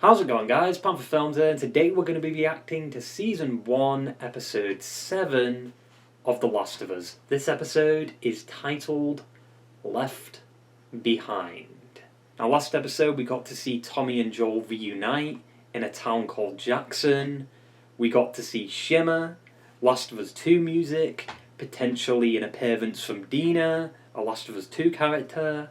How's it going, guys? Panther Films here, and today we're going to be reacting to Season 1, Episode 7 of The Last of Us. This episode is titled Left Behind. Now, last episode we got to see Tommy and Joel reunite in a town called Jackson. We got to see Shimmer, Last of Us 2 music, potentially an appearance from Dina, a Last of Us 2 character,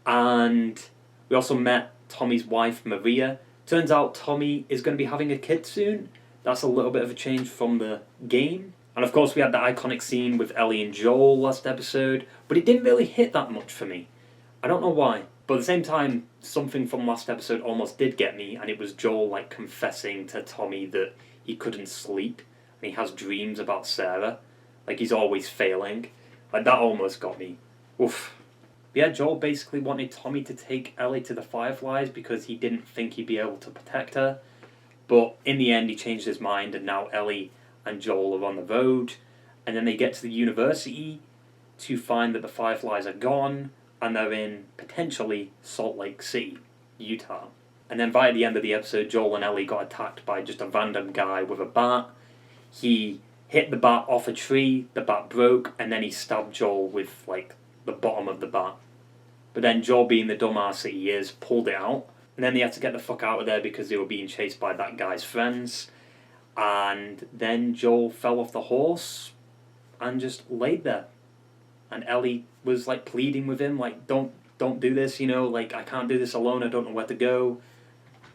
and we also met Tommy's wife, Maria. Turns out Tommy is going to be having a kid soon. That's a little bit of a change from the game. And of course we had the iconic scene with Ellie and Joel last episode, but it didn't really hit that much for me. I don't know why. But at the same time, something from last episode almost did get me, and it was Joel confessing to Tommy that he couldn't sleep, and he has dreams about Sarah. He's always failing. That almost got me. Oof. But yeah, Joel basically wanted Tommy to take Ellie to the Fireflies because he didn't think he'd be able to protect her. But in the end, he changed his mind, and now Ellie and Joel are on the road. And then they get to the university to find that the Fireflies are gone, and they're in, potentially, Salt Lake City, Utah. And then by the end of the episode, Joel and Ellie got attacked by just a random guy with a bat. He hit the bat off a tree, the bat broke, and then he stabbed Joel with, the bottom of the bat. But then Joel, being the dumbass that he is, pulled it out. And then they had to get the fuck out of there because they were being chased by that guy's friends. And then Joel fell off the horse and just laid there. And Ellie was pleading with him, don't do this, I can't do this alone, I don't know where to go.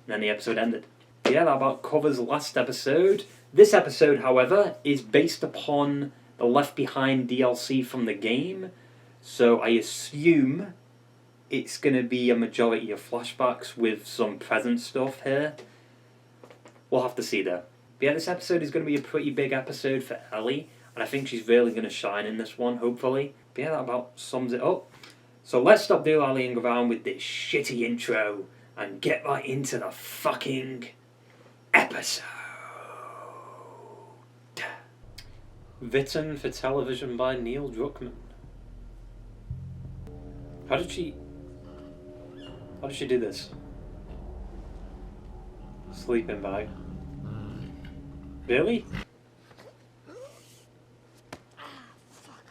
And then the episode ended. Yeah, that about covers last episode. This episode, however, is based upon the Left Behind DLC from the game. So I assume it's going to be a majority of flashbacks with some present stuff here. We'll have to see though. But yeah, this episode is going to be a pretty big episode for Ellie, and I think she's really going to shine in this one, hopefully. But yeah, that about sums it up. So let's stop dilly-dallying around with this shitty intro and get right into the fucking episode. Written for television by Neil Druckmann. How did she do this? Sleeping bag. Really? Fuck.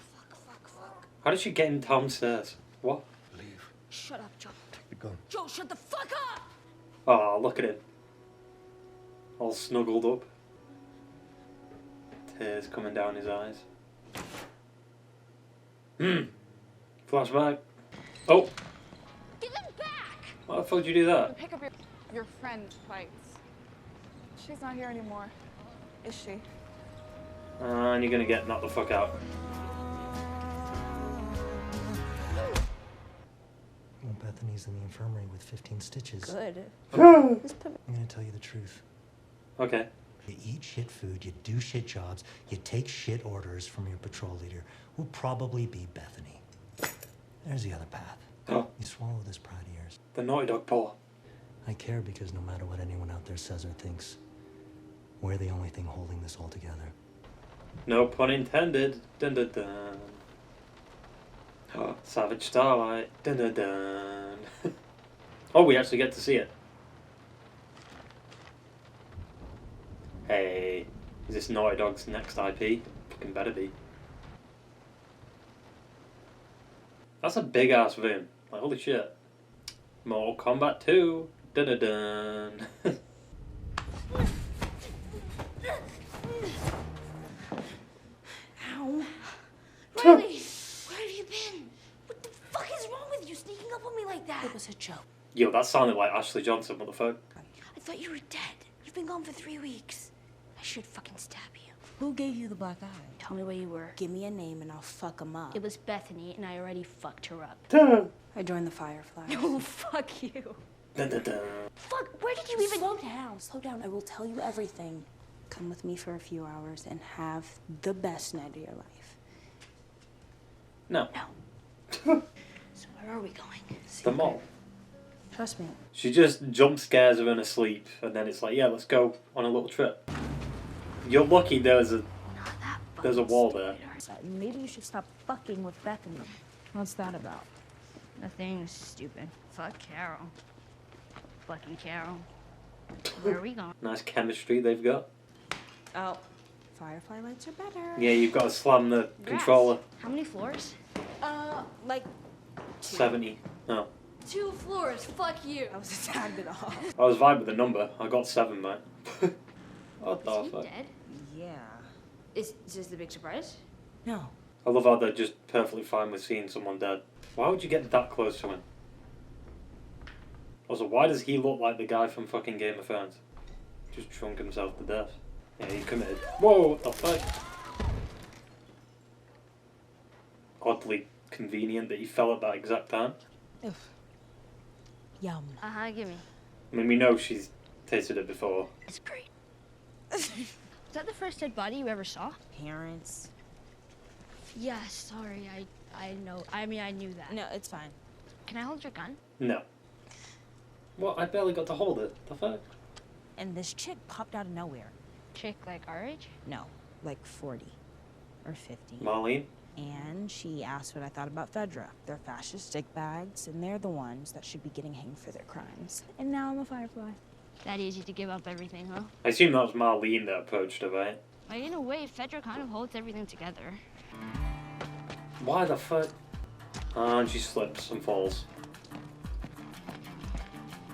How did she get in downstairs? What? Leave. Shut up, Joe. Take the gun. Joe, shut the fuck up! Oh, look at him. All snuggled up. Tears coming down his eyes. Flashback. Oh! Give him back! Why the fuck did you do that? Pick up your friend fights. She's not here anymore, is she? And you're gonna get knocked the fuck out. Well, Bethany's in the infirmary with 15 stitches. Good. I'm gonna tell you the truth. Okay. You eat shit food, you do shit jobs, you take shit orders from your patrol leader, who'll probably be Bethany. There's the other path. Oh. You swallow this pride of yours. The naughty dog paw. I care because no matter what anyone out there says or thinks, we're the only thing holding this all together. No pun intended. Dun dun dun. Oh, Savage Starlight. Dun dun dun. Oh, we actually get to see it. Hey, is this Naughty Dog's next IP? Fucking better be. That's a big ass room. Holy shit. Mortal Kombat 2. Dun dun dun. Ow. Riley, where have you been? What the fuck is wrong with you sneaking up on me like that? It was a joke. Yo, that sounded like Ashley Johnson, what the fuck? I thought you were dead. You've been gone for 3 weeks. I should fucking stab you. Who gave you the black eye? Tell me where you were. Give me a name and I'll fuck him up. It was Bethany, and I already fucked her up. I joined the Fireflies. Oh, fuck you. Dun dun dun. Fuck, where did you even... Slow down. I will tell you everything. Come with me for a few hours and have the best night of your life. No. No. So where are we going? The mall. Trust me. She just jump scares her in her sleep, and then it's like, yeah, let's go on a little trip. You're lucky there's a wall there. Maybe you should stop fucking with Bethany. What's that about? Nothing stupid. Fuck Carol. Fucking Carol. Where are we going? Nice chemistry they've got. Oh, firefly lights are better. Yeah, you've got to slam the controller. How many floors? Like 70. No. 2 floors. Fuck you. I was a tad bit off. I was vibing with the number. I got 7, mate. What the Is he fuck? dead? Yeah. Is this the big surprise? No. I love how they're just perfectly fine with seeing someone dead. Why would you get that close to him? Also, why does he look like the guy from fucking Game of Thrones? Just drunk himself to death. Yeah, he committed. Whoa, what the fuck? Oddly convenient that he fell at that exact time. Oof. Yum. Give me. I mean, we know she's tasted it before. It's great. Is that the first dead body you ever saw? Parents. Yeah, sorry. I know. I mean, I knew that. No, it's fine. Can I hold your gun? No. What? I barely got to hold it. The fuck? And this chick popped out of nowhere. Chick like our age? No, like 40 or 50. Marlene? And she asked what I thought about Fedra. They're fascist dickbags, and they're the ones that should be getting hanged for their crimes. And now I'm a firefly. That easy to give up everything, huh? I assume that was Marlene that approached her, right? Like, in a way, Fedra kind of holds everything together. Why the fuck? And she slips and falls.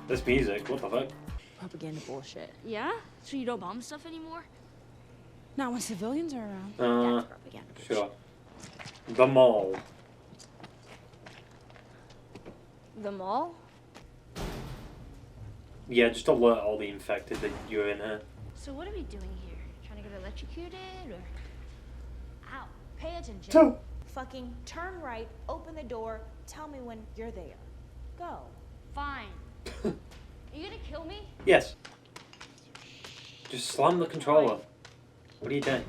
This music, what the fuck? Propaganda bullshit. Yeah? So you don't bomb stuff anymore? Not when civilians are around. That's propaganda. Sure. The mall. The mall? Yeah, just alert all the infected that you're in here. So what are we doing here? Trying to get electrocuted, or...? Ow. Pay attention. Two. Fucking turn right, open the door, tell me when you're there. Go. Fine. Are you gonna kill me? Yes. Just slam the controller. What are you doing?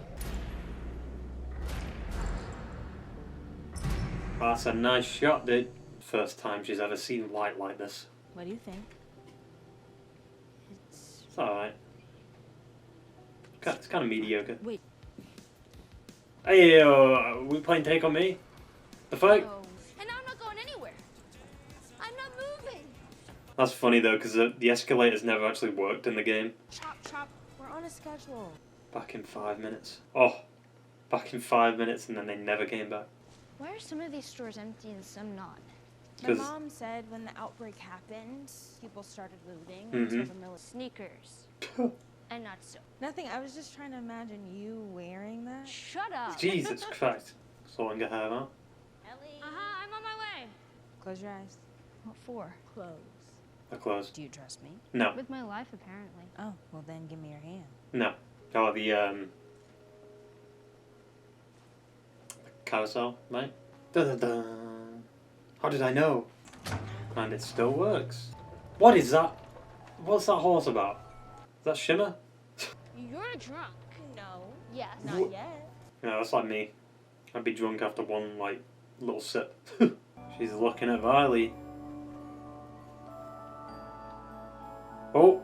That's a nice shot, dude. First time she's ever seen light like this. What do you think? It's... It's alright. It's kind of mediocre. Wait. Hey, we playing Take On Me? The fuck? Oh. And I'm not going anywhere. I'm not moving. That's funny though, because the escalators never actually worked in the game. Chop, chop. We're on a schedule. Back in 5 minutes. Oh, back in 5 minutes and then they never came back. Why are some of these stores empty and some not? My 'Cause- mom said when the outbreak happened, people started looting. Mhm. Sneakers. And not so. Nothing. I was just trying to imagine you wearing that. Shut up. Jesus Christ. Sorting her hair out. Ellie. I'm on my way. Close your eyes. What for? Close. They're closed. Do you trust me? No. With my life, apparently. Oh, well then give me your hand. No. Oh, the carousel, mate. Dun-dun-dun. How did I know? And it still works. What is that? What's that horse about? Is that Shimmer? You're drunk. No. Yes. Not yet. Yeah, that's like me. I'd be drunk after one, like, little sip. She's looking at Riley. Oh.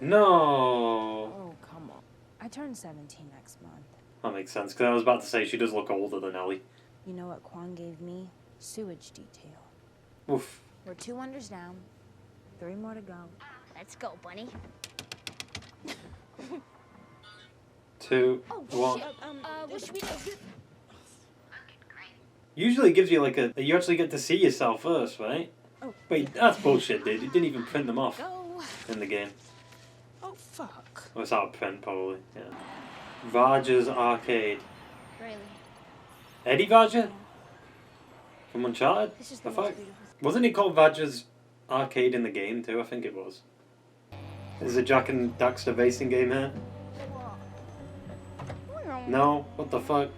No. Oh, come on. I turn 17 next month. That makes sense, because I was about to say she does look older than Ellie. You know what Quan gave me? Sewage detail. Oof. We're 2 wonders down. 3 more to go. Let's go, bunny. 2, Oh, 1. shit. What should we do? Usually it gives you like you actually get to see yourself first, right? Oh. Wait, that's bullshit, dude. It didn't even print them off Go. in the game. Oh, fuck. Well, it's out of print, probably, yeah. Varger's Arcade. Riley. Eddie Varger? From Uncharted? This is The the fuck? most beautiful. Wasn't he called Varger's Arcade in the game too? I think it was. Is a Jack and Daxter racing game here? No? What the fuck?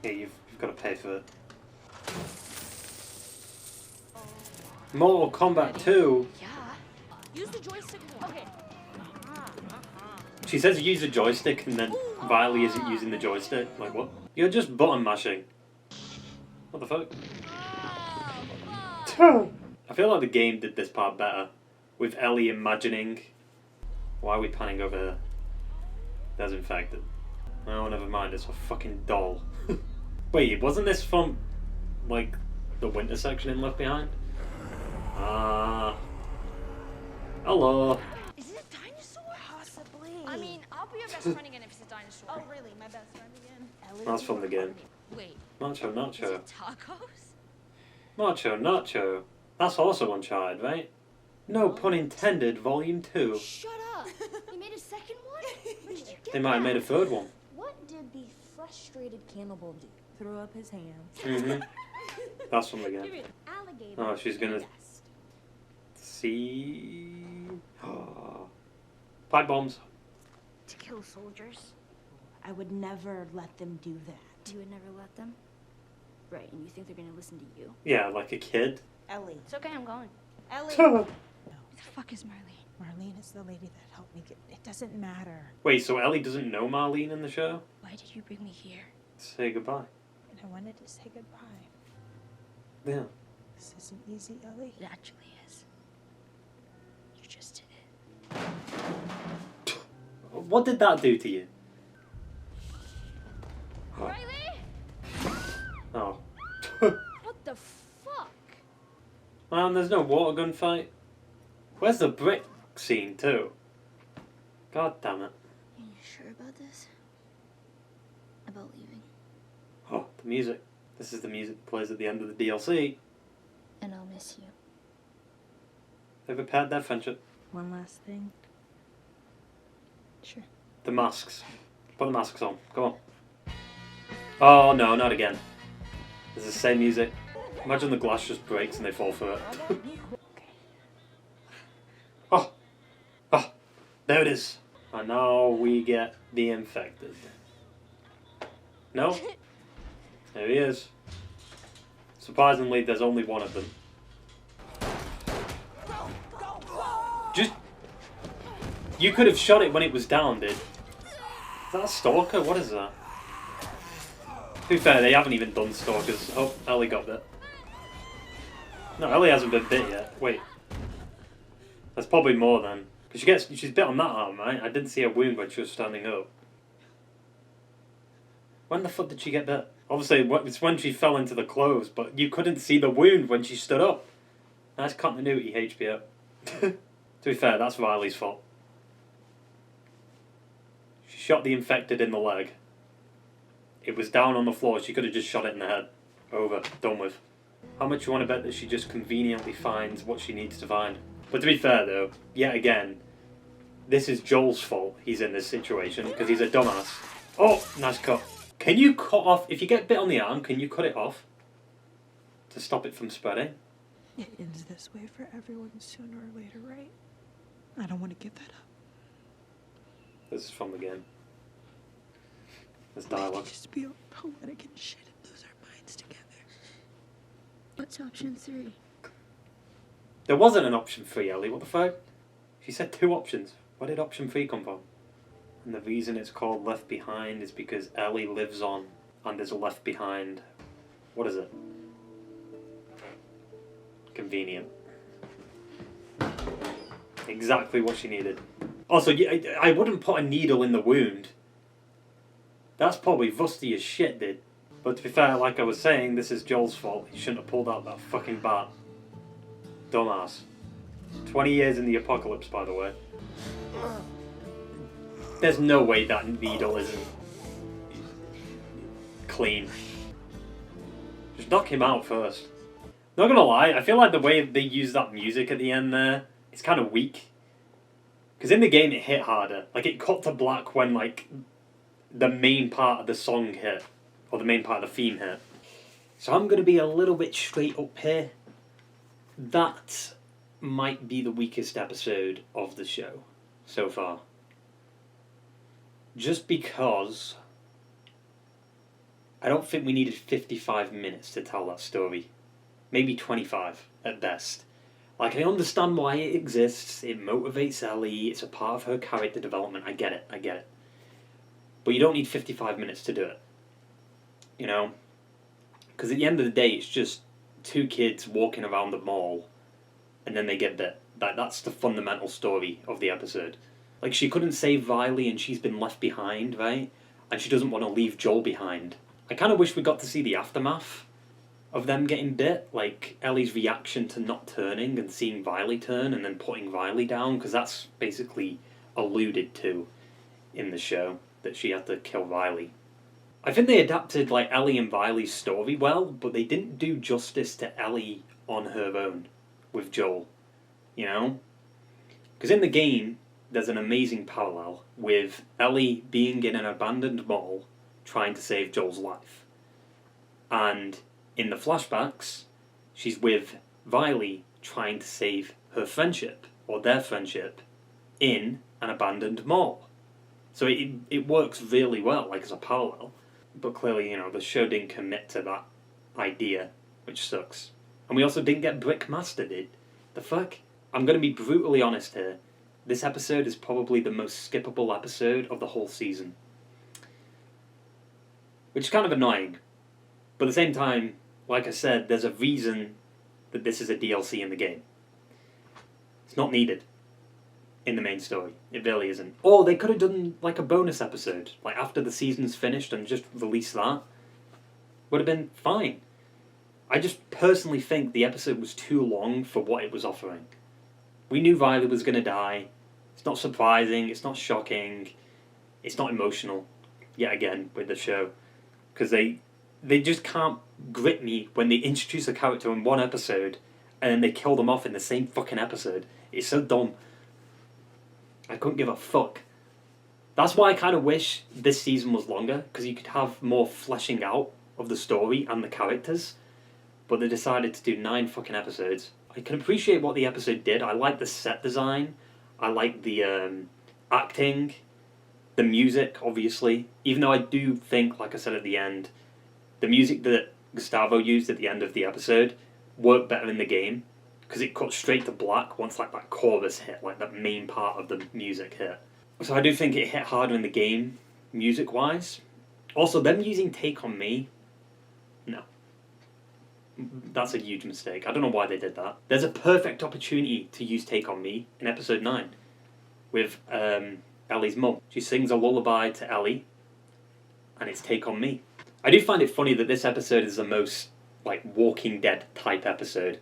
Yeah, you've got to pay for it. Mortal Kombat 2? Yeah. Use the joystick. Okay. She says use a joystick and then Riley isn't using the joystick. Like what? You're just button mashing. What the fuck? I feel like the game did this part better. With Ellie imagining... Why are we panning over here? There's infected. Oh, never mind. It's a fucking doll. Wait, wasn't this from, like, the winter section in Left Behind? Ah. Hello. Is it a dinosaur? Possibly. I mean, I'll be your best friend again if it's a dinosaur. oh really? My best friend again? Ellie. That's from the game. Wait, Nacho, is Nacho. it tacos? Nacho, Nacho. That's also Uncharted, right? No pun intended, Volume 2. Shut up! You made a second one? Where did you get They might have made a third one. What did the frustrated cannibal do? Threw up his hands. Mm-hmm. That's from the game. Alligator. Oh, she's gonna Dust. see... Pipe bombs. To kill soldiers? I would never let them do that. You would never let them? Right, and you think they're gonna listen to you? Yeah, like a kid. Ellie. It's okay, I'm going. Ellie. Who the fuck is Marlene? Marlene is the lady that helped me get. It doesn't matter. Wait, so Ellie doesn't know Marlene in the show? Why did you bring me here? Say goodbye. And I wanted to say goodbye. Yeah. This isn't easy, Ellie. It actually is. You just did it. What did that do to you? Riley? Oh. What the fuck? Man, there's no water gun fight. Where's the brick scene too? God damn it. Are you sure about this? About leaving? Oh, the music. This is the music that plays at the end of the DLC. And I'll miss you. They've repaired their friendship. One last thing. Sure. The masks. Put the masks on. Come on. Oh no, not again. It's the same music. Imagine the glass just breaks and they fall through it. Oh! Oh! There it is. And now we get the infected. No? There he is. Surprisingly, there's only one of them. Just... You could have shot it when it was down, dude. Is that a stalker? What is that? To be fair, they haven't even done stalkers. Oh, Ellie got bit. No, Ellie hasn't been bit yet. Wait. There's probably more then. Because she's bit on that arm, right? I didn't see a wound when she was standing up. When the fuck did she get bit? Obviously, it's when she fell into the clothes, but you couldn't see the wound when she stood up. Nice continuity, HBO. To be fair, that's Riley's fault. She shot the infected in the leg. It was down on the floor. She could have just shot it in the head. Over. Done with. How much you want to bet that she just conveniently finds what she needs to find? But to be fair, though, yet again, this is Joel's fault he's in this situation, because he's a dumbass. Oh, nice cut. Can you cut off... If you get bit on the arm, can you cut it off? To stop it from spreading? It ends this way for everyone sooner or later, right? I don't want to give that up. This is from the game. There's dialogue. Just be poetic and shit and lose our minds together. What's option 3? There wasn't an option 3, Ellie. What the fuck? She said 2 options. Where did option 3 come from? And the reason it's called Left Behind is because Ellie lives on and there's a Left Behind. What is it? Convenient. Exactly what she needed. Also, I wouldn't put a needle in the wound. That's probably rusty as shit, dude. But to be fair, like I was saying, this is Joel's fault. He shouldn't have pulled out that fucking bat. Dumbass. 20 years in the apocalypse, by the way. There's no way that needle isn't clean. Just knock him out first. Not gonna lie, I feel like the way they use that music at the end there, it's kind of weak. Because in the game it hit harder. Like it cut to black when like the main part of the song hit. Or the main part of the theme hit. So I'm gonna be a little bit straight up here. That might be the weakest episode of the show so far. Just because I don't think we needed 55 minutes to tell that story. Maybe 25 at best. Like, I understand why it exists, it motivates Ellie, it's a part of her character development, I get it. But you don't need 55 minutes to do it. You know? Because at the end of the day, it's just 2 kids walking around the mall and then they get bit. That's the fundamental story of the episode. Like, she couldn't save Riley and she's been left behind, right? And she doesn't want to leave Joel behind. I kind of wish we got to see the aftermath of them getting bit, like Ellie's reaction to not turning and seeing Riley turn and then putting Riley down, because that's basically alluded to in the show, that she had to kill Riley. I think they adapted like Ellie and Riley's story well, but they didn't do justice to Ellie on her own with Joel, you know? Because in the game, there's an amazing parallel with Ellie being in an abandoned mall trying to save Joel's life. And in the flashbacks, she's with Riley trying to save her friendship, or their friendship, in an abandoned mall. So it works really well, like as a parallel. But clearly, you know, the show didn't commit to that idea, which sucks. And we also didn't get Brickmaster, dude. The fuck? I'm going to be brutally honest here. This episode is probably the most skippable episode of the whole season. Which is kind of annoying. But at the same time, like I said, there's a reason that this is a DLC in the game. It's not needed in the main story. It really isn't. Or they could have done like a bonus episode, like after the season's finished and just released that. Would have been fine. I just personally think the episode was too long for what it was offering. We knew Riley was going to die. It's not surprising, it's not shocking, it's not emotional, yet again, with the show. Because they just can't grip me when they introduce a character in one episode and then they kill them off in the same fucking episode. It's so dumb. I couldn't give a fuck. That's why I kind of wish this season was longer, because you could have more fleshing out of the story and the characters. But they decided to do 9 fucking episodes. I can appreciate what the episode did. I like the set design. I like the acting. The music, obviously. Even though I do think, like I said at the end, the music that Gustavo used at the end of the episode worked better in the game, because it cut straight to black once like that chorus hit, like that main part of the music hit. So I do think it hit harder in the game, music-wise. Also, them using Take On Me, no. That's a huge mistake. I don't know why they did that. There's a perfect opportunity to use Take On Me in episode 9 with Ellie's mum. She sings a lullaby to Ellie, and it's Take On Me. I do find it funny that this episode is the most like Walking Dead type episode.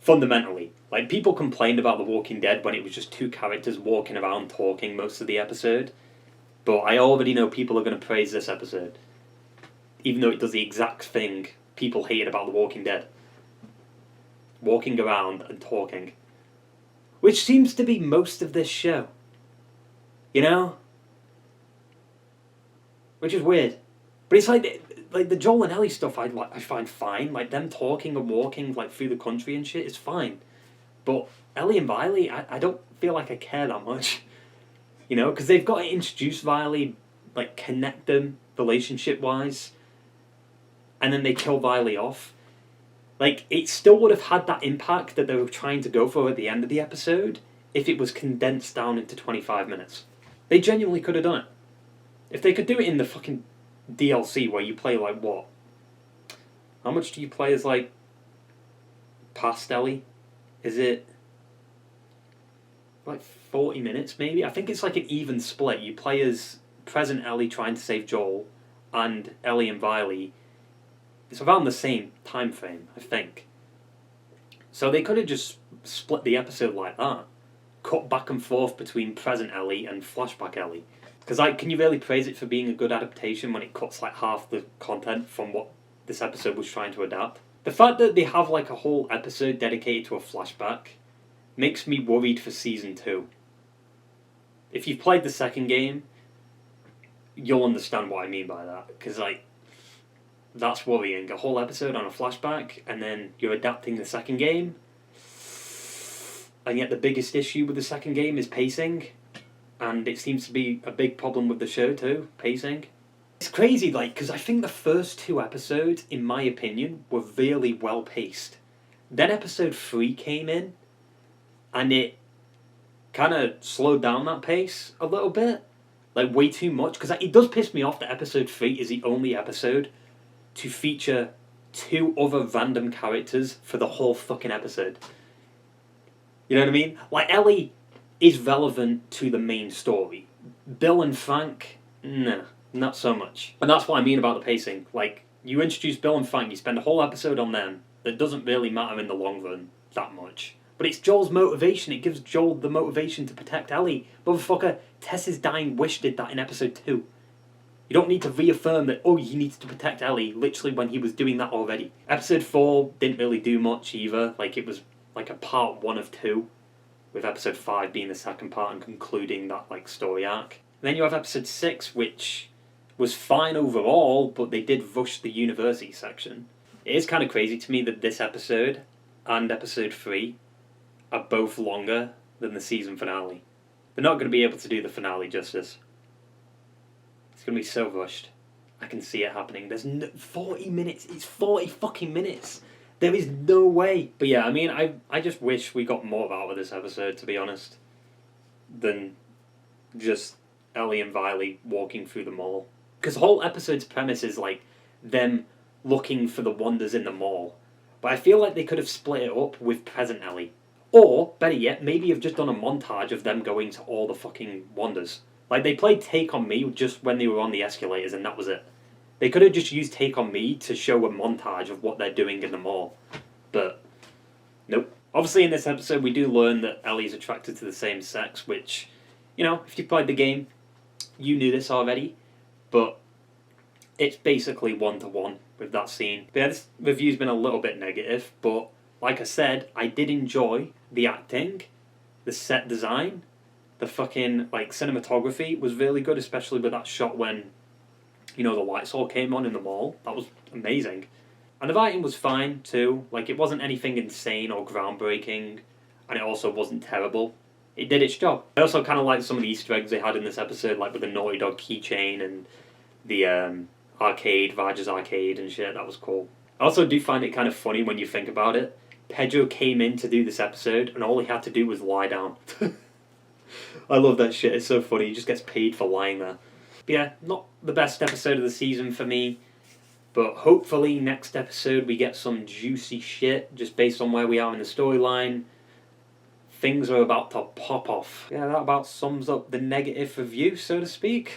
Fundamentally. Like, people complained about The Walking Dead when it was just 2 characters walking around talking most of the episode. But I already know people are going to praise this episode. Even though it does the exact thing people hated about The Walking Dead. Walking around and talking. Which seems to be most of this show. You know? Which is weird. But it's like the Joel and Ellie stuff I find fine. Like, them talking and walking like through the country and shit is fine. But Ellie and Riley, I don't feel like I care that much. You know, because they've got to introduce Riley, like connect them relationship-wise, and then they kill Riley off. Like, it still would have had that impact that they were trying to go for at the end of the episode if it was condensed down into 25 minutes. They genuinely could have done it. If they could do it in the fucking DLC where you play like what? How much do you play as like past Ellie? Is it like 40 minutes maybe? I think it's like an even split. You play as present Ellie trying to save Joel and Ellie and Riley. It's around the same time frame, I think. So they could have just split the episode like that. Cut back and forth between present Ellie and flashback Ellie. Because like, can you really praise it for being a good adaptation when it cuts like half the content from what this episode was trying to adapt? The fact that they have like a whole episode dedicated to a flashback makes me worried for season 2. If you've played the second game, you'll understand what I mean by that. Because like, that's worrying. A whole episode on a flashback, and then you're adapting the second game. And yet the biggest issue with the second game is pacing. And it seems to be a big problem with the show too, pacing. It's crazy, like, because I think the first 2 episodes, in my opinion, were really well paced. Then episode 3 came in, and it kind of slowed down that pace a little bit. Like, way too much, because it does piss me off that episode 3 is the only episode to feature 2 other random characters for the whole fucking episode. You know what I mean? Like, Ellie is relevant to the main story. Bill and Frank, nah, not so much. And that's what I mean about the pacing. Like, you introduce Bill and Frank, you spend a whole episode on them that doesn't really matter in the long run that much. But it's Joel's motivation. It gives Joel the motivation to protect Ellie. Motherfucker, Tess's dying wish did that in episode 2. You don't need to reaffirm that, oh, he needs to protect Ellie, literally when he was doing that already. Episode 4 didn't really do much either. Like, it was like a part 1 of 2, with episode 5 being the second part and concluding that, like, story arc. And then you have episode 6, which was fine overall, but they did rush the university section. It is kind of crazy to me that this episode and episode 3 are both longer than the season finale. They're not going to be able to do the finale justice. It's going to be so rushed. I can see it happening. There's 40 minutes. It's 40 fucking minutes. There is no way. But yeah, I mean, I just wish we got more out of this episode, to be honest, than just Ellie and Viley walking through the mall. Because the whole episode's premise is like them looking for the wonders in the mall. But I feel like they could have split it up with present Ellie. Or, better yet, maybe have just done a montage of them going to all the fucking wonders. Like, they played Take On Me just when they were on the escalators, and that was it. They could have just used Take On Me to show a montage of what they're doing in the mall. But, nope. Obviously, in this episode, we do learn that Ellie's attracted to the same sex, which, you know, if you played the game, you knew this already. But it's basically 1-to-1 with that scene. But yeah, this review's been a little bit negative, but like I said, I did enjoy the acting, the set design, the fucking, like, cinematography was really good, especially with that shot when, you know, the lights all came on in the mall. That was amazing. And the writing was fine, too. Like, it wasn't anything insane or groundbreaking, and it also wasn't terrible. It did its job. I also kind of liked some of the Easter eggs they had in this episode, like with the Naughty Dog keychain and the arcade, Raj's arcade and shit. That was cool. I also do find it kind of funny when you think about it. Pedro came in to do this episode, and all he had to do was lie down. I love that shit. It's so funny. He just gets paid for lying there. But yeah, not the best episode of the season for me. But hopefully next episode we get some juicy shit, just based on where we are in the storyline. Things are about to pop off. Yeah, that about sums up the negative review, so to speak.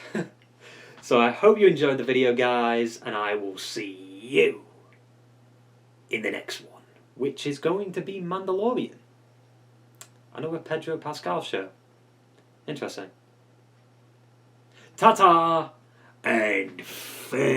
So I hope you enjoyed the video, guys, and I will see you in the next one, which is going to be Mandalorian. Another Pedro Pascal show. Interesting. Ta-ta and farewell.